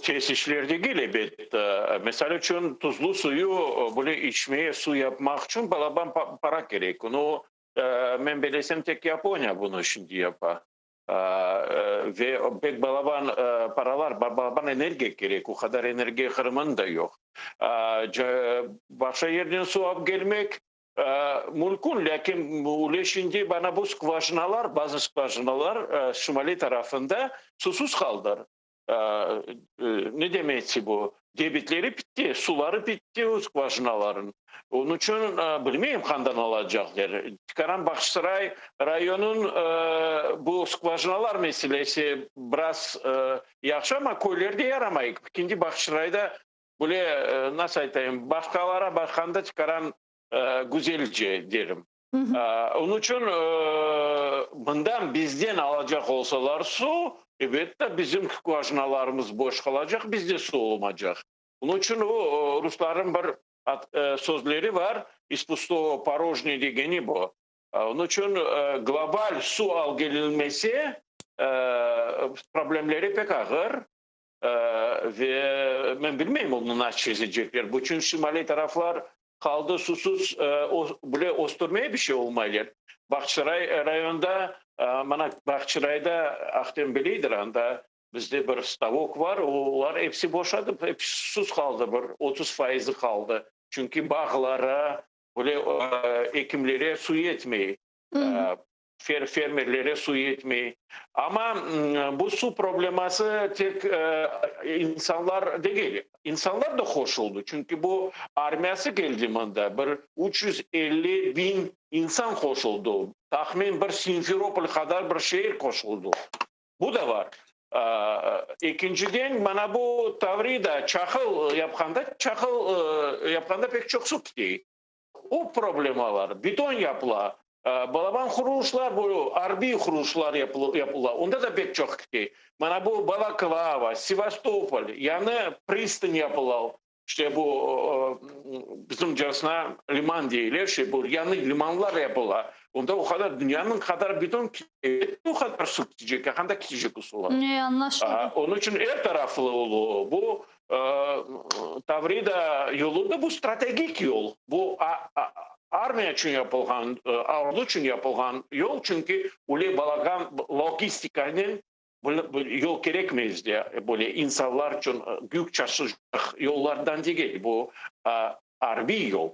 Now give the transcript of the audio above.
tesislerde elbette. Mesela için tuzlu suyu böyle içmeye su yapmak için balaban para gerek. Onu ben belesem tek Japonya bunu şimdi yapar. Ve pek balaban paralar, balaban enerji gerek. O kadar enerji kırımın da yok. Başka yerden su alıp gelmek mümkün. Lakin öyle şimdi bana bu skvajinalar, bazı skvajinalar Şimali tarafında susuz kaldır. Ne demekti bu? Debitleri bitti, suları bitti o skvajinaların. Onun için bilmiyorum kandan alacaklar. Çıkaran Baksaray rayonun bu skvajinalar meselesi biraz yaxşı ama koylarda yaramayık. İkinci Baksaray'da böyle nasıl aytayım, başkalara bakanda çıkaran güzelce derim. Hı hı. Onun için bundan bizden alacak olsalar su, evet de bizim skvajinalarımız boş kalacak, bizde su olmayacak. Onun için o Rusların bir sözleri var, ispusto порожнее degeni bu. Onun için global su algılanması problemleri pek ağır. Ve ben bilmiyorum onu nasıl çözecekler. Bütün şimali taraflar kaldı susuz, böyle osturmaya bir şey olmayacak. Bakçıray rayonda, bana Bakçıray'da Akdembeli'dir anda bizde bir stavok var. Onlar hepsi boşadı, hepsi susuz kaldı. Bir 30% kaldı. Çünkü bağlara, böyle ekimlere su yetmiyor. Hı hı. Fermerlere su yetmiyor. Ama bu su probleması tek insanlar değil. İnsanlar da hoş oldu. Çünkü bu armiyası geldiğinde bir 350 bin insan hoş oldu. Tahmin bir Simferopol kadar bir şehir hoş oldu. Bu da var. İkinciden bana bu tavrı da çakıl yapkanda pek çok su gitti. O problem var. Beton yapıla. Balaban kuruluşlar, bu harbi kuruluşlar yapıla. Onda da pek çok gitti. Bana bu Balaklava, Sivastopol, yani pristan yapıla. İşte bu bizim casına liman değiller. Bu yanı limanlar yapıla. Onda o kadar dünyanın kadar beton o kadar su gidecek. Yakında gidecek o sular. Anlaşıldı. Onun için her taraflı olur. Bu tavrı da yolu da bu stratejik yol. Bu armiya için yapılan, ordu için yapılan yol çünkü öyle balagan logistikanın yol gerekmezdi. Böyle insanlar için yük taşıyacak yollardan değil. Bu harbi yol.